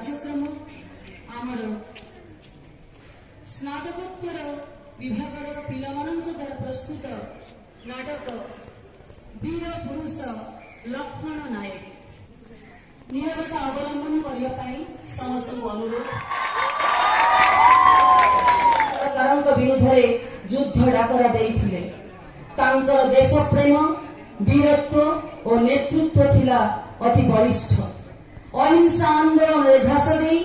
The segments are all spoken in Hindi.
कार्यक्रम आमर स्नातकोत्तर विभाग पिलामानंक द्वारा प्रस्तुत नाटक वीर पुरुष लक्ष्मण नायक नीरवता अवलंबन करने समस्त अनुरोध। सरकार विरुद्ध में युद्ध डाकरा देइथिले। तांकर देश प्रेम वीरत्व और नेतृत्व थिला अति बलिष्ठ। अहिंसा आंदोलन झास दे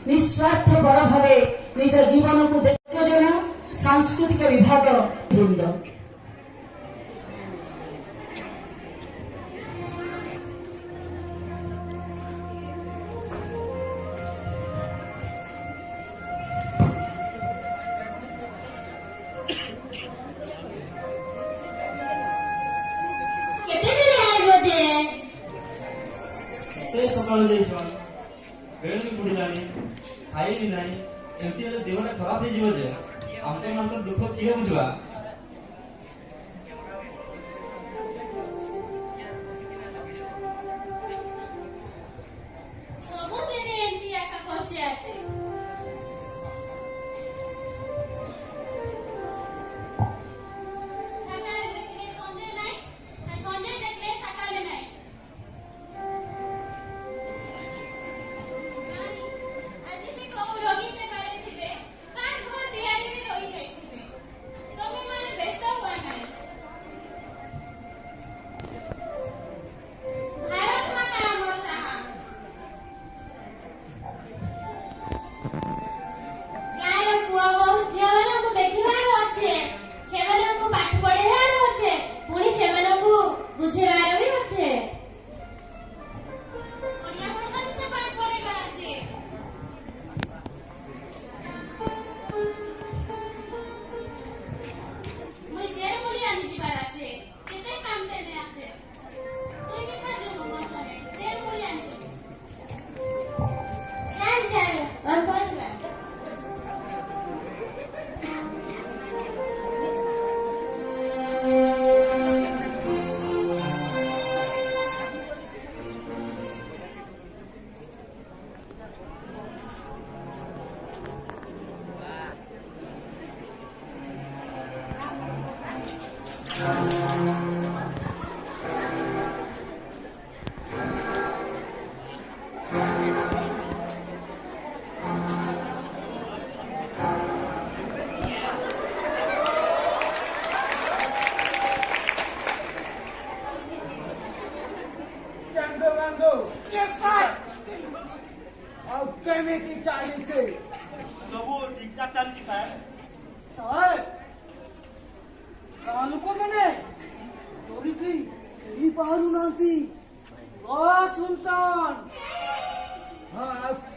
निस्वार्थ पर भावे निज जीवन को देशजना सांस्कृतिक विभाग वृंद खाई ना देहटा खराब हो आमको दुख किए बुझा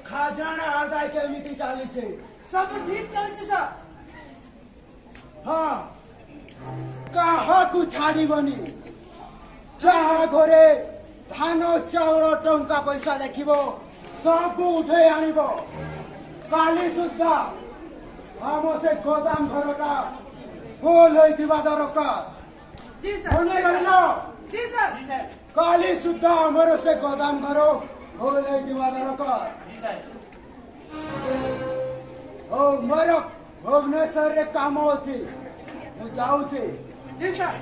खाजाना आदाय केमिति चली सब ठीक चलছে सर। हाँ कहा को छाड़ी बनी जहाँ घरे धान चाउल टंका पैसा देखिबो सब उठे आनिबो काली सुद्धा हम से गोदाम घरटा फुल होइतिबा दरकार। जी सर। जी सर। जी सर। काली सुद्धा हमर से गोदाम घर फुल होइतिबा दरकार। जी सर। ओ मोर भुवनेश्वर रे काम होती मु जाउथि। जी सर।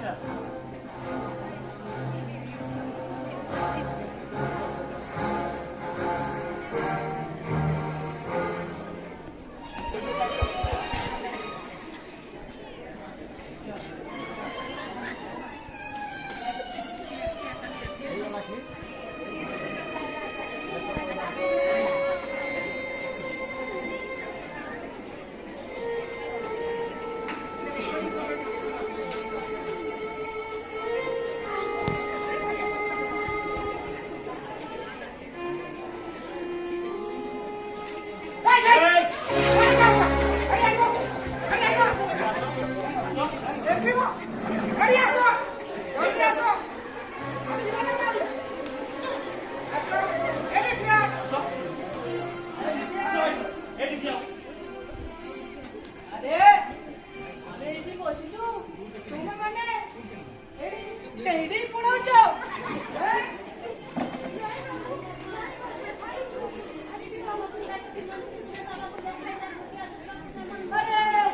अरे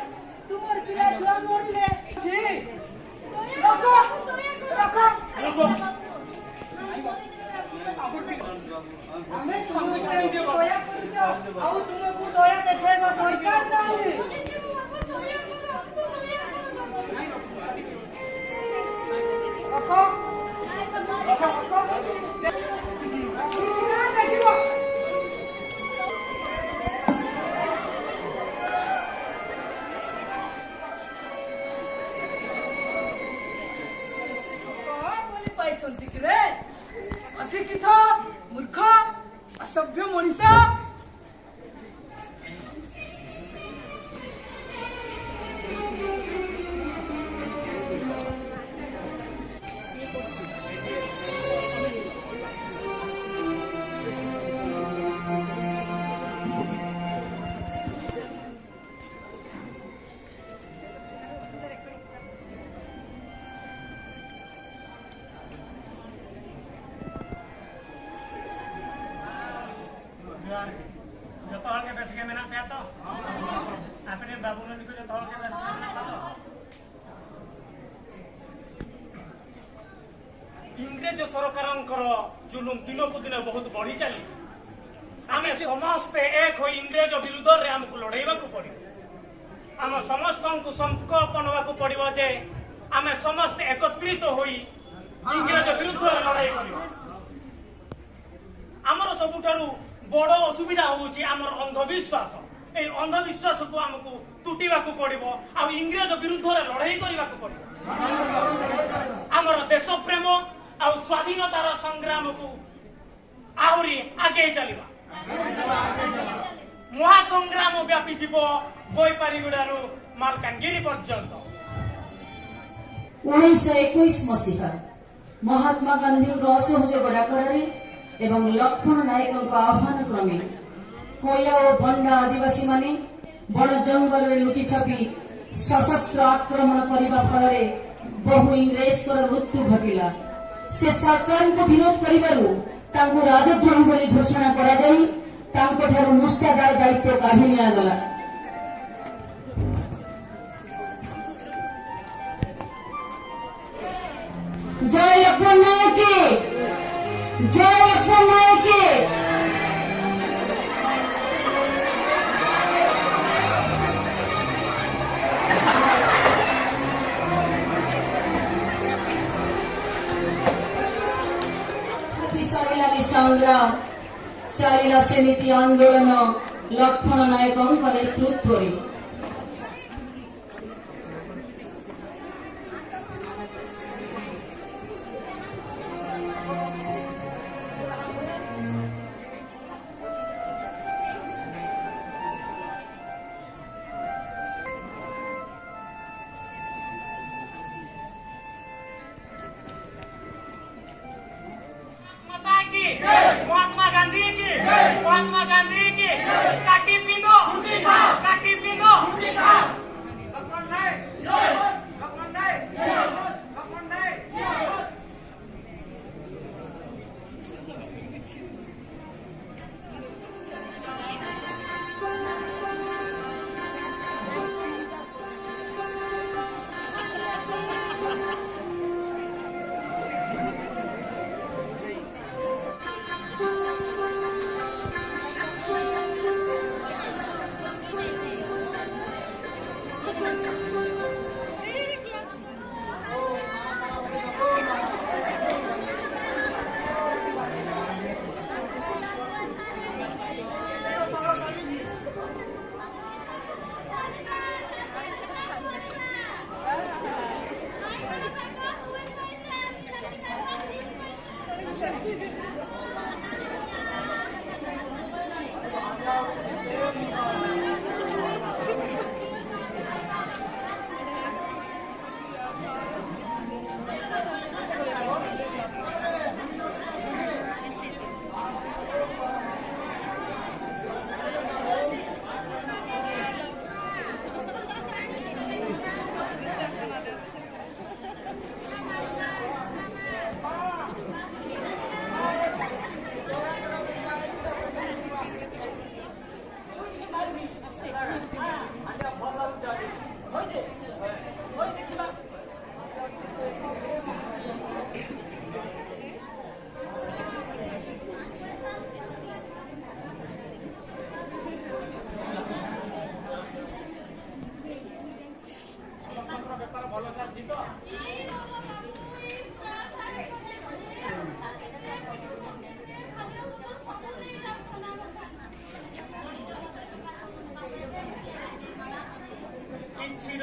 तुमर पिला छुआ मोड़िले छी रखो रखो हमें तुमको छाड़ी दे दया करियो आउ तुमको दया देखेबा सरकार नाही रखो रखो रखो देखिबो अशिक्षित मूर्ख असभ्य मनीष इंग्रेज सरकार जुलुम दिन को दिन बहुत बढ़ी चली आम समस्ते एक हो इंग्रेज विरुद्ध में आमको लड़ाइबा पड़ो आम समस्त को संकल्प नवा पड़ो जे आम समस्ते एकत्रित हो इंग्रेज विरुद्ध लड़ाई कर आमर सबुठारु बड़ असुविधा होउछि आमर अंधविश्वास ए अंधविश्वास को आमको तुटिबा पड़ो आ इंग्रेज विरुद्ध लड़ाई करने पड़ो आमर देश प्रेम आ स्वाधीनतार संग्राम को आहरी आगे चलिबा महासंग्राम व्यापी जीव बोईपारीगुड़ारू मालकानगिरी पर्यंत 1921 मसीहा महात्मा गांधी असहयोग डाकरारे एवं लक्ष्मण नायक आह्वान क्रमे कोया और बंडा आदिवासी माने बड़ जंगल लुचि छपी सशस्त्र आक्रमण करने फल बहु इंग्रेज मृत्यु घटिला से सरकार को विरोध करिबारु तांको राजद्रोही बोली घोषणा करा जाई तांको ठारू मुस्तादार दायित्व काढी निया गला जय लक्ष्मण नायक जय लक्ष्मण नायक संग्राम चलिला सेमिति आंदोलन लक्ष्मण नायक नेतृत्व महात्मा गांधी की काटी पिनो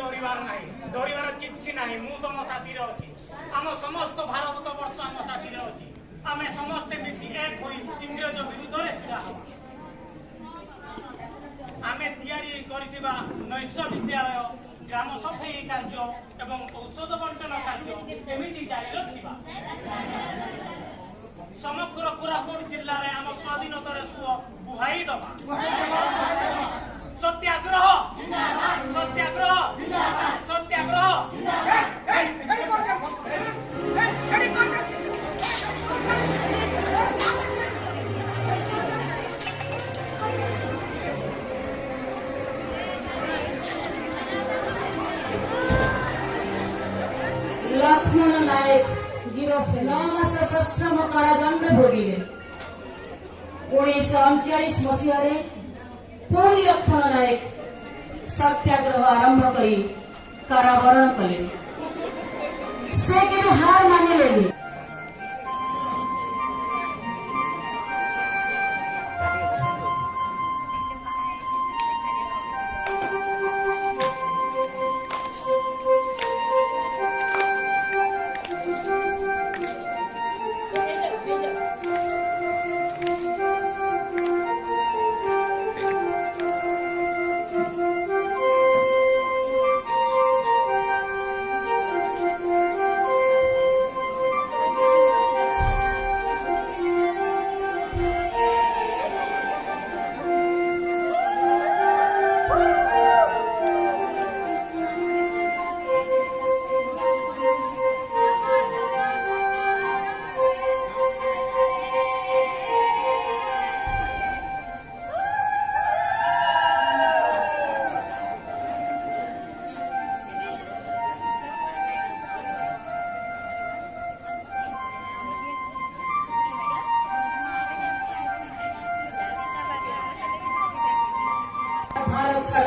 डरिबार नाही डरिबार किछि नाही मु तम साथी रे अछि आम समस्त भारत वर्ष आम साथी रे अछि आमे समस्त मिसी एक होई इंग्रेज विरुद्ध रे छिड़ा आमे तैयारी करितिबा नैश विद्यालय ग्राम सफाई कार्य एवं औषध बंटन कार्य केमिति जारी रखिबा समग्र कोरापुट जिल्ला रे आम स्वाधीनता रे सुओ बुहाई दबा सत्याग्रह सत्याग्रह सत्याग्रह लक्ष्मण नायक गिरफ 9 मास सश्रम कारादंड भोगिले 1939 मसीह पुणी लक्ष्मण नायक सत्याग्रह आरंभ करी कारावरण कले से केबे हार मानिलेनि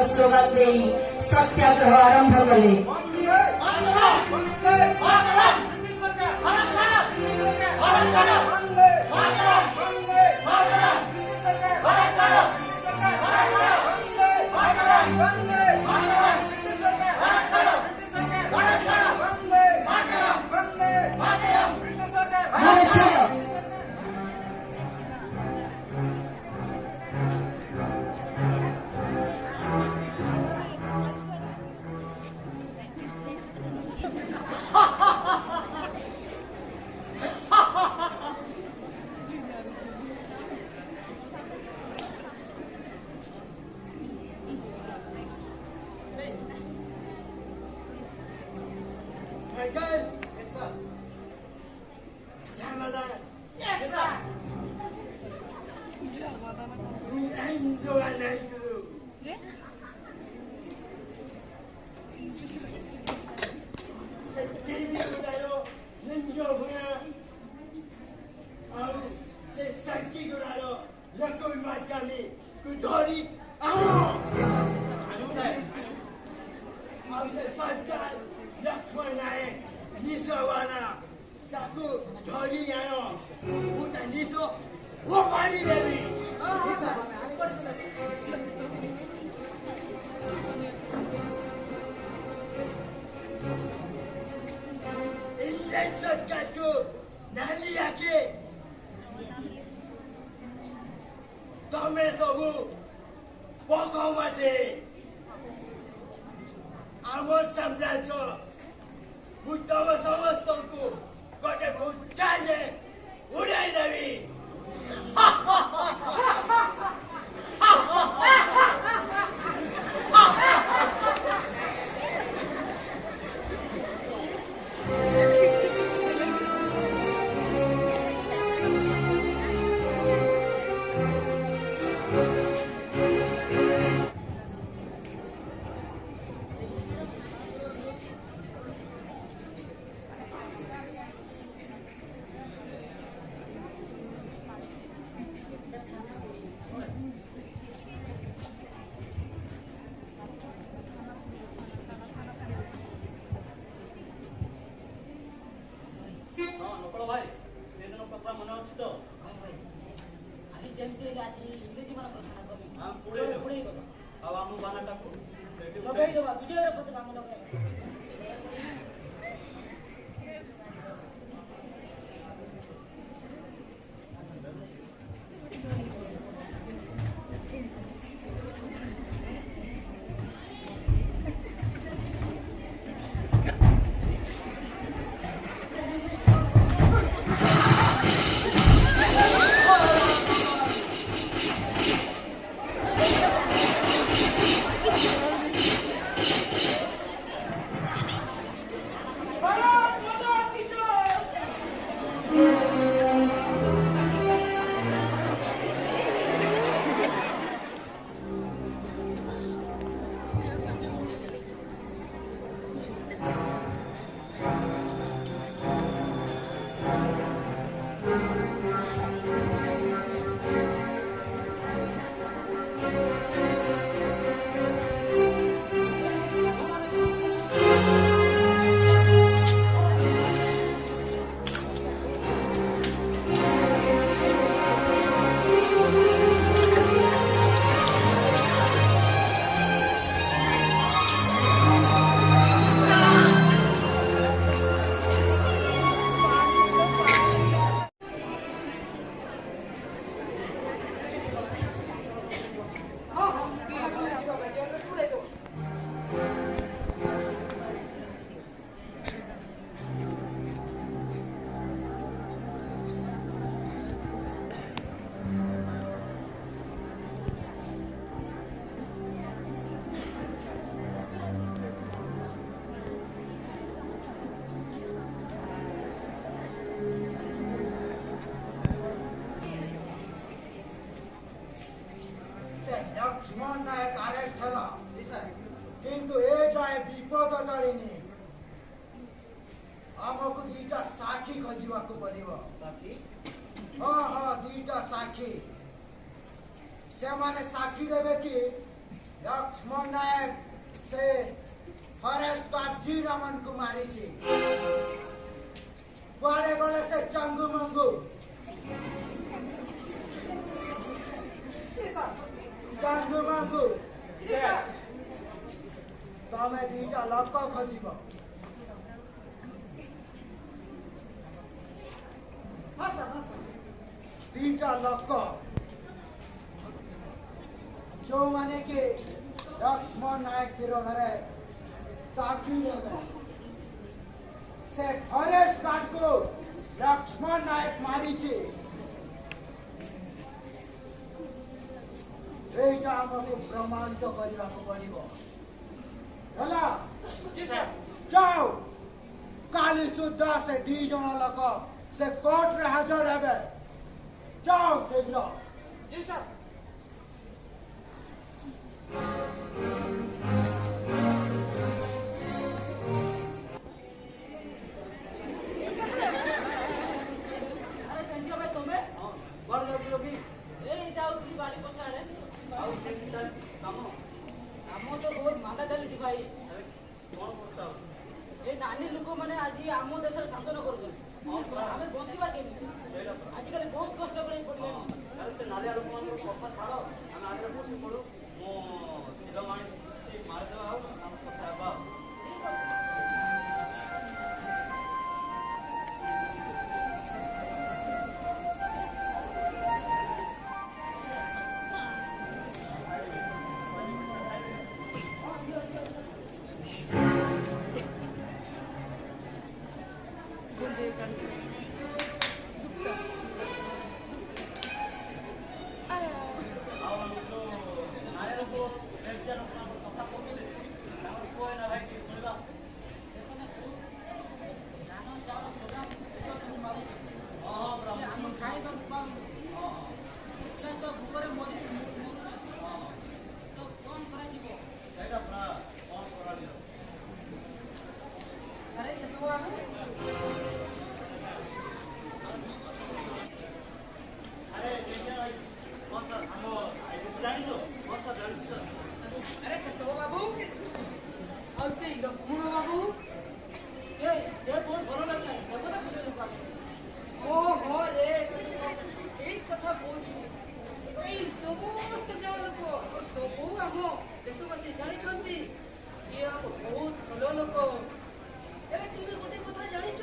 स्लोगान दे सत्याग्रह आरंभ कले ଲଗେଇଦବା ବିଜୟର ପତାକା ଆମେ ଲଗେଇବା। লক্ষ্মণ নায়ক আরেস্ট হল কিন্তু এ যায় বিপদ টଳିনি ଆମକୁ ଦିଟା ସାକ୍ଷୀ ଖୋଜିବାକୁ ପଡିବ। ହଁ ହଁ ଦିଟା ସାକ୍ଷୀ। ସେମାନେ ସାକ୍ଷୀ ଦେବେ କି ଲକ୍ଷ୍ମଣ ନାୟକ ସେ ଫରେଷ୍ଟ ଗାର୍ଡ ଜି ରମନକୁ ମାରିଛି। କୁଆଡେ ଗଲେ ସେ ଚଙ୍ଗୁ ମଙ୍ଗୁ? ଚଙ୍ଗୁ ମଙ୍ଗୁ ତମେ ଦିଟା ଲୋକ ଖୋଜିବ। ଦିଟା ଲୋକ ଯୋଉମାନେ କି ଲକ୍ଷ୍ମଣ ନାୟକ ବିରୋଧରେ ସାକ୍ଷୀ ଦେବେ। ସେ ଫରେଷ୍ଟ ଗାର୍ଡକୁ ଲକ୍ଷ୍ମଣ ନାୟକ ମାରିଛି। এইটা আমাকে প্রমাণিত କରିବାକୁ পড়িব। ହେଲା যাও কালি সুদ্ধা সে 2 জন লোক সে কোর্টরে হাজর হবে। যাও শীঘ্র। জি স্যার। আরে সঞ্জয় ভাই তুমি বড় যাচ্ছিল কি? এই যাচ্ছি বাড়ি পছাড়ে। ଆଉ କାମ ତ ବହୁତ ମାନ୍ଦା ଚାଲିଛି ଭାଇ। କଣ କରୁଛ? ଏ ନାନୀ ଲୋକମାନେ ଆଜି ଆମ ଦେଶରେ ଶାସନ କରୁଛନ୍ତି। ଆମେ ବଞ୍ଚିବା କେମିତି? ଆଜିକାଲି ବହୁତ କଷ୍ଟ କରିବାକୁ ପଡିଲାଣି। ସେ ନାଲିଆ ଲୋକମାନଙ୍କ କଥା ଛାଡ଼, ଆମେ ଆଗରେ ବସି ପଡୁ। ମୁଁ କ୍ଷୀର ମାରିଦେବା ଆଉ ଆମ କଥା ହେବା। ସମସ୍ତ ଲୋକ ସବୁ ଆମ ଦେଶବାସୀ ଜାଣିଛନ୍ତି ବହୁତ ଭଲ ଲୋକ। ହେଲେ ତୁମେ ଗୋଟେ କଥା ଜାଣିଛ?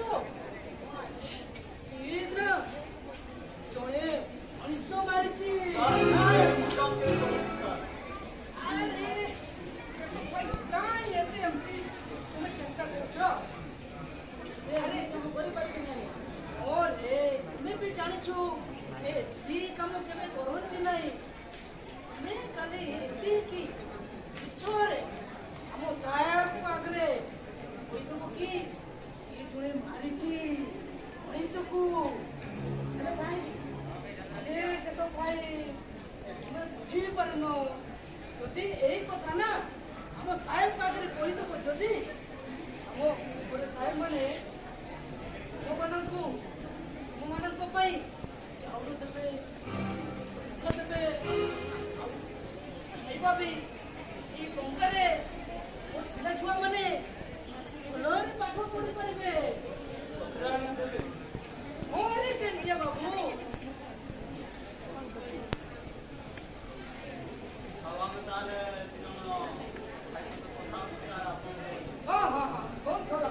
ଶୀଘ୍ର ଜଣେ ମଣିଷ ମାରିଛି। ଆରେ କାଇଁ ଏତେ ଏମିତି ତୁମେ ଚିନ୍ତା କରୁଛ? ଆରେ କାମ କରିପାରିବି ନାହିଁ। ଓରେ ତୁମେ ବି ଜାଣିଛୁ ସେ ଏମିତି କାମ କେବେ କରନ୍ତି ନାହିଁ। ଆମେ କାଲି ଏତିକି ମିଛରେ ଆମ ସାହେବଙ୍କ ଆଗରେ କହିଦେବୁ କି ଇଏ ଜଣେ ମାରିଛି ମଣିଷକୁ। ହେଲେ କାହିଁକି? ଆରେ ଦେଶ ଭାଇ ତୁମେ ବୁଝିପାରୁନ। ଯଦି ଏଇ କଥା ନା ଆମ ସାହେବଙ୍କ ଆଗରେ କହିଦେବ, ଯଦି ଆମ ଗୋଟେ ସାହେବ ମାନେ ଆମମାନଙ୍କ ପାଇଁ ଚାଉଳ ଦେବେ, ଦେବେ, ଖାଇବା ବି ସେଇ ଟଙ୍କାରେ ପିଲା ଛୁଆ ମାନେ ଭଲରେ ପାଠ ପଢି ପାରିବେ। ହରେ ସେମିତିଆ ବାବୁ। ହଁ ହଁ ହଁ ବହୁତ ଭଲ।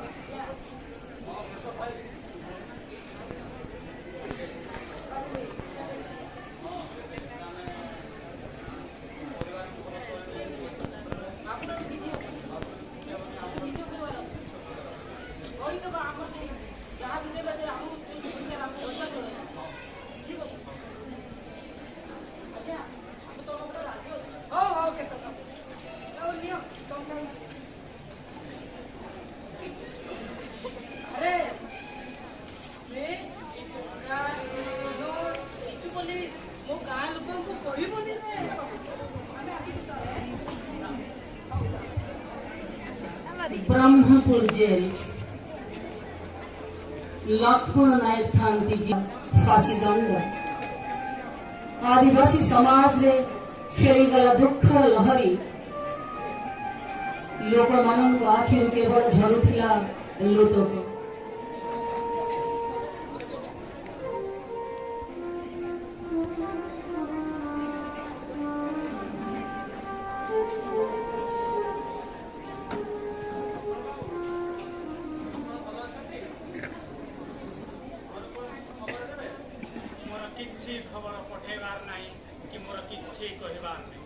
ब्रह्मपुर जेल लक्ष्मण नायक थांती की फांसी दंड आदिवासी समाज रे खेलीगला दुखर लहरी लोक मानक आखिर केवल झरुथिला लोतक। खबर पठेबार नहीं कि मोर किछि कहबार नहीं,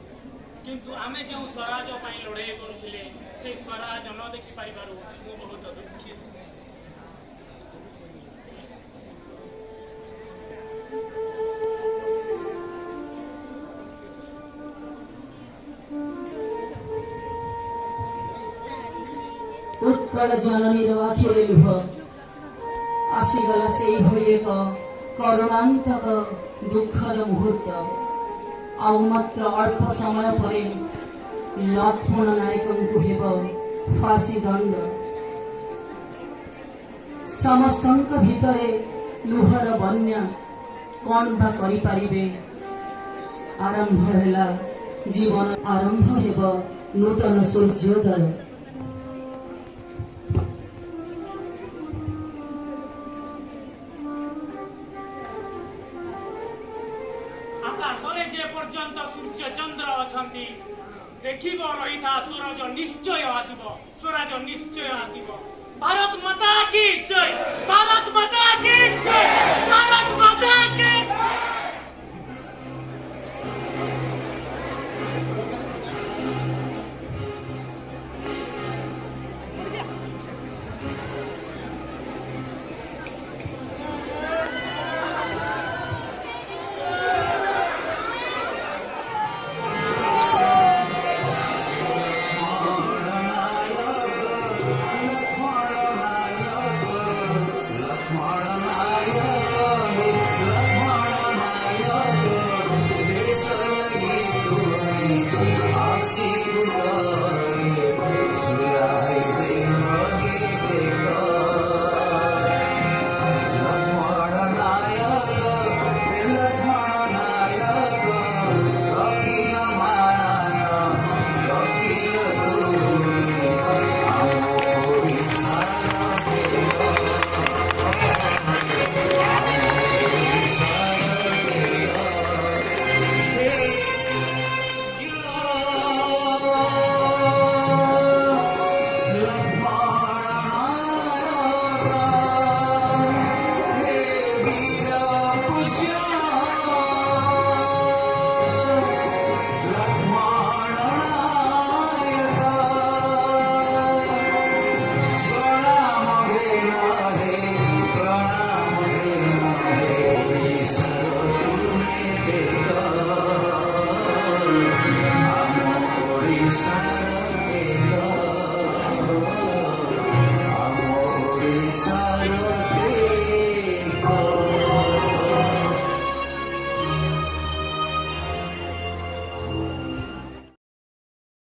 किंतु आमे जो स्वराज पाई लड़ाई करुथिले से स्वराज न देखि पारिबारु मु बहुत दुखित। उत्कल जननी आखिरे लुह आसीगला से एक करुणांतक दुखद मुहूर्त। आउ मात्र अल्प समय पर लक्ष्मण नायक को हेब फांसी दंड। समस्त भितरे लुहर बन्या कौन बा करि पारिबे। आरंभ हैला जीवन, आरंभ हेब नूतन सूर्योदय। आकाशरे जे पर्यंत सूर्य चंद्र अछंती देखिब रही था सूरज निश्चय आसीब, सूरज निश्चय आसीब। भारत माता की जय, भारत माता की जय, भारत माता की